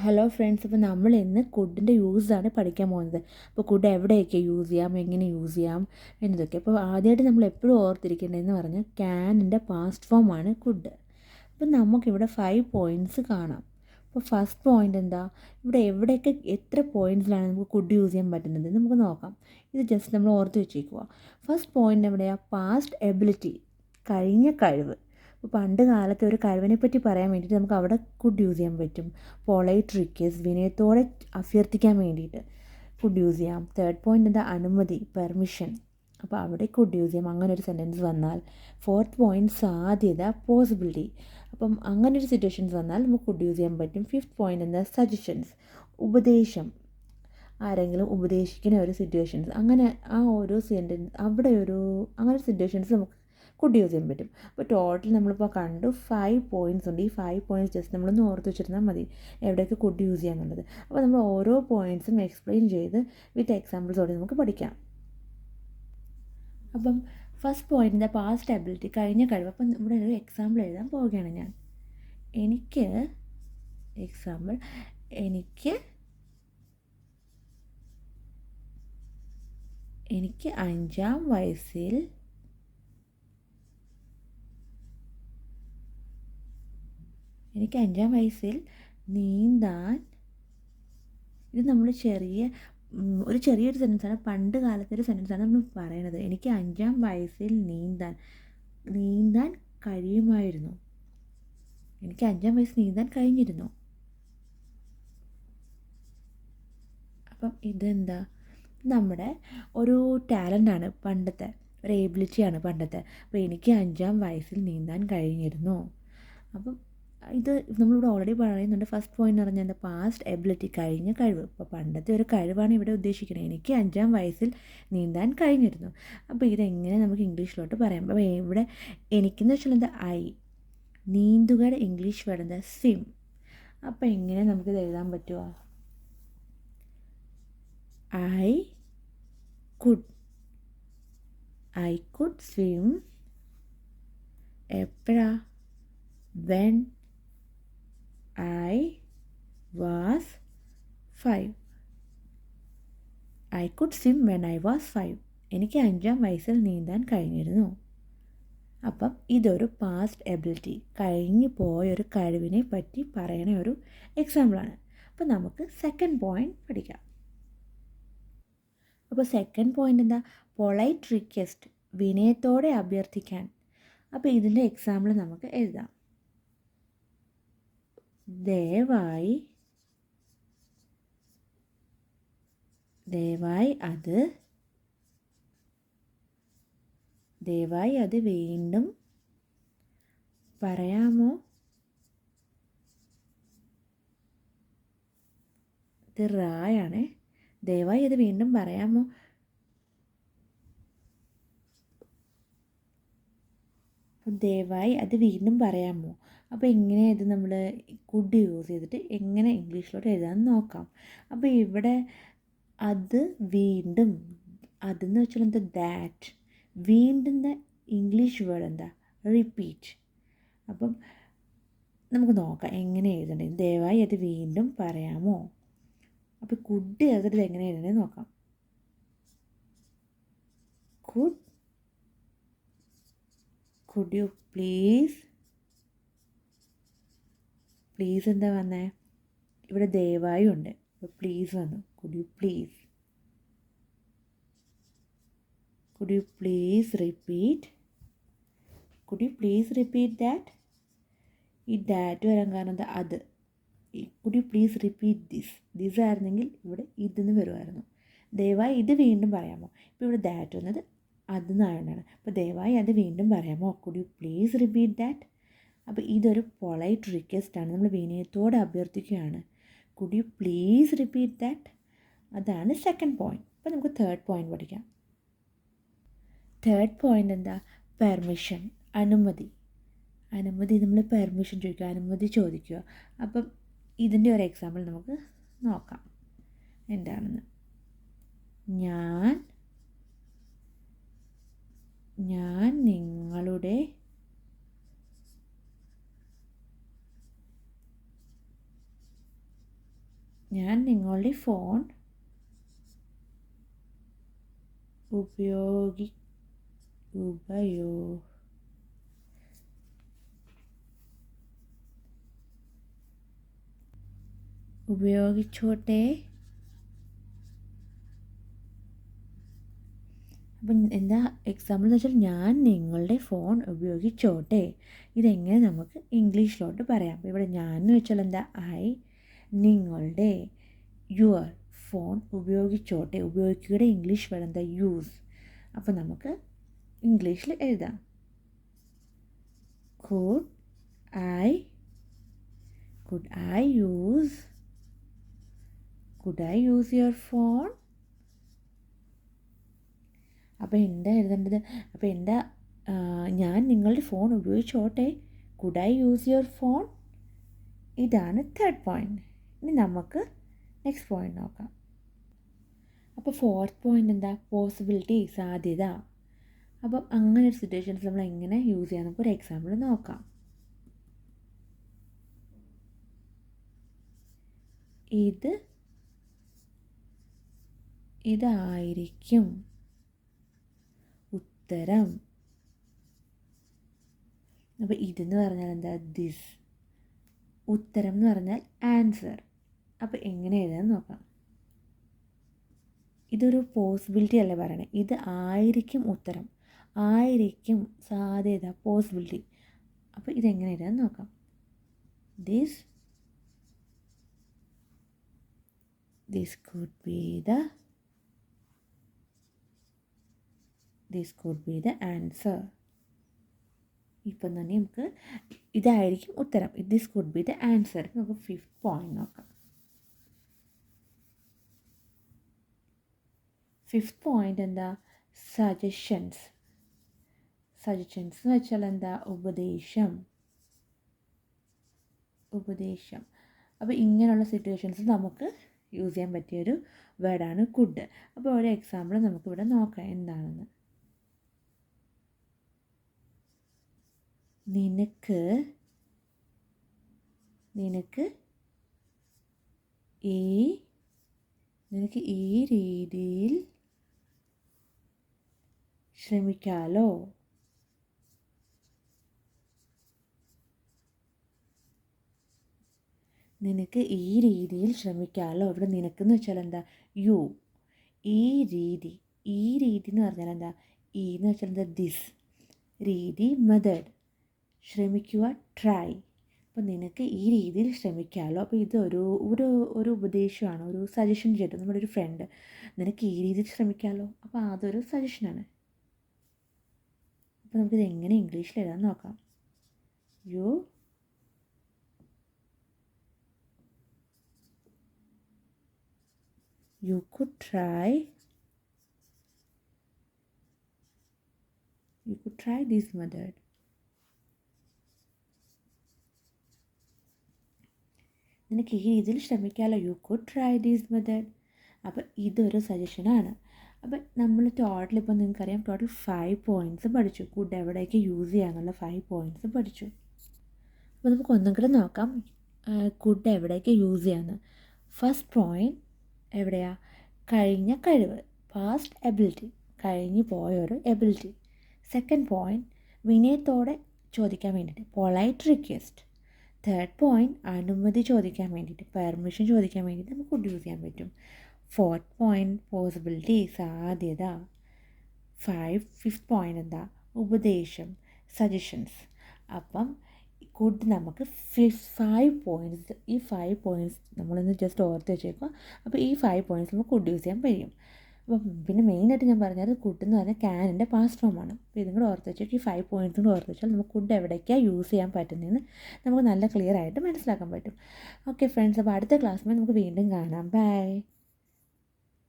Hello friends, അപ്പോൾ നമ്മൾ ഇന്ന് കുഡിൻ്റെ യൂസാണ് പഠിക്കാൻ പോകുന്നത്. അപ്പോൾ കുഡ് എവിടെയൊക്കെ യൂസ് ചെയ്യാം, എങ്ങനെ യൂസ് ചെയ്യാം എന്നതൊക്കെ. അപ്പോൾ ആദ്യമായിട്ട് നമ്മൾ എപ്പോഴും ഓർത്തിരിക്കേണ്ടതെന്ന് പറഞ്ഞാൽ ക്യാനിൻ്റെ പാസ്റ്റ് ഫോമാണ് കുഡ്. അപ്പോൾ നമുക്കിവിടെ 5 പോയിൻറ്റ്സ് കാണാം. അപ്പോൾ ഫസ്റ്റ് പോയിൻ്റ് എന്താ, ഇവിടെ എവിടെയൊക്കെ എത്ര പോയിൻറ്റ്സിലാണ് നമുക്ക് കുഡ് യൂസ് ചെയ്യാൻ പറ്റുന്നത് നമുക്ക് നോക്കാം. ഇത് ജസ്റ്റ് നമ്മൾ ഓർത്ത് വെച്ചേക്കുക. ഫസ്റ്റ് പോയിൻ്റ് എവിടെയാണ്, പാസ്റ്റ് എബിലിറ്റി, കഴിഞ്ഞ കഴിവ്. അപ്പോൾ പണ്ട് കാലത്തെ ഒരു കഴിവിനെ പറ്റി പറയാൻ വേണ്ടിയിട്ട് നമുക്ക് അവിടെ കുഡ് യൂസ് ചെയ്യാൻ പറ്റും. പൊളൈറ്റ് റിക്വസ്റ്റ്, വിനയത്തോടെ അഭ്യർത്ഥിക്കാൻ വേണ്ടിയിട്ട് കുഡ് യൂസ് ചെയ്യാം. തേർഡ് പോയിൻ്റ് എന്താ, അനുമതി, പെർമിഷൻ. അപ്പോൾ അവിടെ കുഡ് യൂസ് ചെയ്യാം അങ്ങനെ ഒരു സെൻറ്റൻസ് വന്നാൽ. ഫോർത്ത് പോയിൻ്റ് സാധ്യത, പോസിബിലിറ്റി. അപ്പം അങ്ങനെ ഒരു സിറ്റുവേഷൻസ് വന്നാൽ നമുക്ക് കുഡ് യൂസ് ചെയ്യാൻ പറ്റും. ഫിഫ്ത്ത് പോയിൻ്റ് എന്താ, സജഷൻസ്, ഉപദേശം. ആരെങ്കിലും ഉപദേശിക്കുന്ന ഒരു സിറ്റുവേഷൻസ്, അങ്ങനെ ആ ഒരു സെൻറ്റൻസ് അവിടെ അങ്ങനെ ഒരു സിറ്റുവേഷൻസ് നമുക്ക് കുഡ് യൂസ് ചെയ്യാൻ പറ്റും. അപ്പോൾ ടോട്ടൽ നമ്മളിപ്പോൾ കണ്ടു 5 പോയിൻറ്റ്സ് ഉണ്ട്. ഈ 5 പോയിൻറ്റ്സ് ജസ്റ്റ് നമ്മളൊന്ന് ഓർത്ത് വെച്ചിരുന്നാൽ മതി എവിടെയൊക്കെ കുഡ് യൂസ് ചെയ്യാന്നുള്ളത്. അപ്പോൾ നമ്മൾ ഓരോ പോയിൻറ്റ്സും എക്സ്പ്ലെയിൻ ചെയ്ത് വിത്ത് എക്സാമ്പിൾസോടെ നമുക്ക് പഠിക്കാം. അപ്പം ഫസ്റ്റ് പോയിൻ്റ് പാസ്റ്റ് എബിലിറ്റി, കഴിഞ്ഞ കഴിവ്. അപ്പം ഇവിടെ ഒരു എക്സാമ്പിൾ എഴുതാൻ പോവുകയാണ് ഞാൻ. എക്സാമ്പിൾ എനിക്ക് 5-ാം വയസ്സിൽ നീന്താൻ, ഇത് നമ്മൾ ഒരു ചെറിയൊരു സെൻറ്റൻസാണ്, പണ്ട് കാലത്തെ ഒരു സെൻറ്റൻസാണ് നമ്മൾ പറയണത്. എനിക്ക് 5-ാം വയസ്സിൽ നീന്താൻ കഴിയുമായിരുന്നു. എനിക്ക് 5-ാം വയസ്സിൽ നീന്താൻ കഴിഞ്ഞിരുന്നു. അപ്പം ഇതെന്താ, നമ്മുടെ ഒരു ടാലൻ്റാണ്, പണ്ടത്തെ ഒരു എബിലിറ്റിയാണ് പണ്ടത്തെ. അപ്പോൾ എനിക്ക് 5-ാം വയസ്സിൽ നീന്താൻ കഴിഞ്ഞിരുന്നു. അപ്പം ഇത് നമ്മളിവിടെ ഓൾറെഡി പറയുന്നുണ്ട്. ഫസ്റ്റ് പോയിന്റ് എന്ന് പറഞ്ഞാൽ എന്താ, പാസ്റ്റ് എബിലിറ്റി, കഴിഞ്ഞ കഴിവ്. അപ്പോൾ പണ്ടത്തെ ഒരു കഴിവാണ് ഇവിടെ ഉദ്ദേശിക്കുന്നത്. എനിക്ക് 5-ാം വയസ്സിൽ നീന്താൻ കഴിഞ്ഞിരുന്നു. അപ്പോൾ ഇതെങ്ങനെ നമുക്ക് ഇംഗ്ലീഷിലോട്ട് പറയാം. അപ്പോൾ ഇവിടെ എനിക്കെന്ന് വെച്ചാൽ എന്താ, നീന്തുകയുടെ ഇംഗ്ലീഷ് വേർഡ് എന്താ, സ്വിം. അപ്പോൾ എങ്ങനെ നമുക്കിത് എഴുതാൻ പറ്റുമോ, I could swim എപ്പോഴാ, when I was 5. I could swim when I was 5. എനിക്ക് 5-ാം വയസ്സിൽ നീന്താൻ കഴിഞ്ഞിരുന്നു. അപ്പം ഇതൊരു പാസ്റ്റ് എബിലിറ്റി, കഴിഞ്ഞു പോയൊരു കഴിവിനെ പറ്റി പറയണ ഒരു എക്സാമ്പിളാണ്. അപ്പം നമുക്ക് സെക്കൻഡ് പോയിന്റ് പഠിക്കാം. അപ്പോൾ സെക്കൻഡ് പോയിന്റ് എന്താ, പൊളൈറ്റ് റിക്വസ്റ്റ്, വിനയത്തോടെ അഭ്യർത്ഥിക്കാൻ. അപ്പോൾ ഇതിൻ്റെ എക്സാമ്പിൾ നമുക്ക് എഴുതാം. ദയവായി അത് വീണ്ടും പറയാമോ. ഇത് റായാണ്. ദയവായി അത് വീണ്ടും പറയാമോ. അപ്പോൾ ഇങ്ങനെ ഇത് നമ്മൾ കുഡ് യൂസ് ചെയ്തിട്ട് എങ്ങനെ ഇംഗ്ലീഷിലോട്ട് എഴുതാമെന്ന് നോക്കാം. അപ്പോൾ ഇവിടെ അത് വീണ്ടും, അതെന്ന് വെച്ചാൽ എന്താ, ദാറ്റ്. വീണ്ടും ഇംഗ്ലീഷ് വേർഡ് എന്താ, റിപ്പീറ്റ്. അപ്പം നമുക്ക് നോക്കാം എങ്ങനെ എഴുതണ്ടേ. ദയവായി അത് വീണ്ടും പറയാമോ. അപ്പോൾ കുഡ് ചേർത്തിട്ട് എങ്ങനെ എഴുതണേ നോക്കാം. Could you please എന്താ വന്നേ, ഇവിടെ ദയവായി ഉണ്ട്, അപ്പോൾ പ്ലീസ് വന്നു. Could you please repeat that. ഈ ദാറ്റ് വരാൻ കാരണം എന്താ, അത്. Could you please repeat this ആയിരുന്നെങ്കിൽ ഇവിടെ ഇതെന്ന് വരുമായിരുന്നു. ദയവായി ഇത് വീണ്ടും പറയാമോ. ഇപ്പോൾ ഇവിടെ ദാറ്റ് വന്നത് അതെന്നാണ്. അപ്പോൾ ദയവായി അത് വീണ്ടും പറയാമോ. Could you please repeat that. അപ്പോൾ ഇതൊരു പൊളൈറ്റ് റിക്വസ്റ്റാണ്, നമ്മൾ വിനയത്തോടെ അഭ്യർത്ഥിക്കുകയാണ്. Could you please repeat that. അതാണ് സെക്കൻഡ് പോയിന്റ്. അപ്പോൾ നമുക്ക് തേർഡ് പോയിന്റ് പഠിക്കാം. തേർഡ് പോയിന്റ് എന്താ, പെർമിഷൻ, അനുമതി. നമ്മൾ പെർമിഷൻ ചോദിക്കുക, അനുമതി ചോദിക്കുക. അപ്പം ഇതിൻ്റെ ഒരു എക്സാമ്പിൾ നമുക്ക് നോക്കാം എന്താണെന്ന്. ഞാൻ നിങ്ങളുടെ ഞാൻ നിങ്ങളുടെ ഫോൺ ഉപയോഗിച്ചോട്ടെ. അപ്പം എന്താ എക്സാമ്പിൾ എന്ന് വെച്ചാൽ ഞാൻ നിങ്ങളുടെ ഫോൺ ഉപയോഗിച്ചോട്ടെ. ഇതെങ്ങനെ നമുക്ക് ഇംഗ്ലീഷിലോട്ട് പറയാം. അപ്പോൾ ഇവിടെ ഞാൻ എന്ന് വെച്ചാൽ എന്താ, ഐ, നിങ്ങളുടെ, യുവർ ഫോൺ ഉപയോഗിച്ചോട്ടെ. ഉപയോഗിക്കുകയുടെ ഇംഗ്ലീഷ് വേർഡ് എന്താ, യൂസ്. അപ്പോൾ നമുക്ക് ഇംഗ്ലീഷിൽ എഴുതാം. Could I use your phone? അപ്പോൾ എന്താ എഴുതേണ്ടത്? അപ്പോൾ എന്താ, ഞാൻ നിങ്ങളുടെ ഫോൺ ഉപയോഗിച്ചോട്ടെ. Could I use your phone? ഇതാണ് തേർഡ് പോയിന്റ്. ഇനി നമുക്ക് നെക്സ്റ്റ് പോയിന്റ് നോക്കാം. അപ്പോൾ ഫോർത്ത് പോയിന്റ് എന്താ, പോസിബിലിറ്റി, സാധ്യത. അപ്പം അങ്ങനെ ഒരു സിറ്റുവേഷൻസ് നമ്മൾ എങ്ങനെ യൂസ് ചെയ്യാം നമുക്കൊരു എക്സാമ്പിൾ നോക്കാം. ഇതായിരിക്കും ഉത്തരം. അപ്പോൾ ഇതെന്ന് പറഞ്ഞാൽ എന്താ, ദിസ്. ഉത്തരം എന്ന് പറഞ്ഞാൽ ആൻസർ. അപ്പോൾ എങ്ങനെ എഴുതാൻ നോക്കാം. ഇതൊരു പോസിബിലിറ്റി അല്ലേ പറയണേ. ഇത് ആയിരിക്കും ഉത്തരം, ആയിരിക്കും സാധ്യത, പോസിബിലിറ്റി. അപ്പോൾ ഇതെങ്ങനെ എഴുതാൻ നോക്കാം. This could be the answer. ഇപ്പം തന്നെ നമുക്ക് ഇതായിരിക്കും ഉത്തരം, this could be the answer. നമുക്ക് ഫിഫ്ത്ത് പോയിന്റ് നോക്കാം. ഫിഫ്ത്ത് പോയിന്റ് എന്താ, സജഷൻസ്. സജഷൻസ് എന്ന് വെച്ചാൽ എന്താ, ഉപദേശം. അപ്പോൾ ഇങ്ങനെയുള്ള സിറ്റുവേഷൻസ് നമുക്ക് യൂസ് ചെയ്യാൻ പറ്റിയൊരു വേർഡാണ് കുഡ്. അപ്പോൾ ഒരു എക്സാമ്പിൾ നമുക്കിവിടെ നോക്കാം എന്താണെന്ന്. നിനക്ക് ഈ രീതിയിൽ ശ്രമിക്കാലോ. ഇവിടെ നിനക്കെന്ന് വെച്ചാൽ എന്താ, യു. ഈ രീതി എന്ന് പറഞ്ഞാൽ എന്താ, ഈ എന്ന് വെച്ചാൽ എന്താ, ദിസ്. രീതി, മെത്തേഡ്. ശ്രമിക്കുക, ട്രൈ. അപ്പോൾ നിനക്ക് ഈ രീതിയിൽ ശ്രമിക്കാമല്ലോ. അപ്പോൾ ഇതൊരു ഒരു ഉപദേശമാണ്, ഒരു സജഷൻ ചെയ്തു നമ്മുടെ ഒരു ഫ്രണ്ട്. നിനക്ക് ഈ രീതിയിൽ ശ്രമിക്കാമല്ലോ. അപ്പോൾ അതൊരു സജഷനാണ്. അപ്പോൾ നമുക്കിത് എങ്ങനെ ഇംഗ്ലീഷിൽ എഴുതാൻ നോക്കാം. You could try this method. നിനക്ക് ഈ രീതിയിൽ ശ്രമിക്കാമല്ലോ. You could try this method. അപ്പോൾ ഇതൊരു സജഷനാണ്. അപ്പം നമ്മൾ ടോട്ടൽ ഇപ്പോൾ നിങ്ങൾക്കറിയാം, ടോട്ടൽ 5 പോയിൻറ്റ്സ് പഠിച്ചു. കുഡ് എവിടെയൊക്കെ യൂസ് ചെയ്യാമെന്നുള്ള 5 പോയിൻറ്റ്സ് പഠിച്ചു. അപ്പോൾ നമുക്ക് ഒന്നും കൂടെ നോക്കാം കുഡ് എവിടെയൊക്കെ യൂസ് ചെയ്യാമെന്ന്. ഫസ്റ്റ് പോയിൻറ്റ് എവിടെയാ, കഴിഞ്ഞ കഴിവ്, പാസ്റ്റ് എബിലിറ്റി, കഴിഞ്ഞു പോയൊരു എബിലിറ്റി. സെക്കൻഡ് പോയിൻറ്റ് വിനയത്തോടെ ചോദിക്കാൻ വേണ്ടിയിട്ട്, പൊളൈറ്റ് റിക്വസ്റ്റ്. തേർഡ് പോയിൻറ്റ് അനുമതി ചോദിക്കാൻ വേണ്ടിയിട്ട്, പെർമിഷൻ ചോദിക്കാൻ വേണ്ടിയിട്ട് നമുക്ക് കുഡ് യൂസ് ചെയ്യാൻ പറ്റും. ഫോർത്ത് പോയിൻറ്റ് പോസിബിലിറ്റി, സാധ്യത. ഫിഫ്ത്ത് പോയിൻറ്റ് എന്താ, ഉപദേശം, സജഷൻസ്. അപ്പം കുഡ് നമുക്ക് 5 പോയിൻറ്റ്സ്, ഈ 5 പോയിൻറ്റ്സ് നമ്മളിന്ന് ജസ്റ്റ് ഓർത്ത് വെച്ചേക്കുക. അപ്പോൾ ഈ 5 പോയിൻറ്റ്സ് നമുക്ക് കുഡ് യൂസ് ചെയ്യാൻ കഴിയും. അപ്പം പിന്നെ മെയിനായിട്ട് ഞാൻ പറഞ്ഞത് കുഡ് എന്ന് പറഞ്ഞാൽ ക്യാനിൻ്റെ പാസ്റ്റ് ഫോമാണ്. അപ്പോൾ ഇതും കൂടെ ഓർത്ത് വെച്ചാൽ, ഈ 5 പോയിൻറ്റ്സും കൂടെ ഓർത്ത് വെച്ചാൽ നമുക്ക് കുഡ് എവിടേക്കാണ് യൂസ് ചെയ്യാൻ പറ്റുന്നതെന്ന് നമുക്ക് നല്ല ക്ലിയർ ആയിട്ട് മനസ്സിലാക്കാൻ പറ്റും. ഓക്കെ ഫ്രണ്ട്സ്, അപ്പോൾ അടുത്ത ക്ലാസ്സിൽ നമുക്ക് വീണ്ടും കാണാം. ബൈ.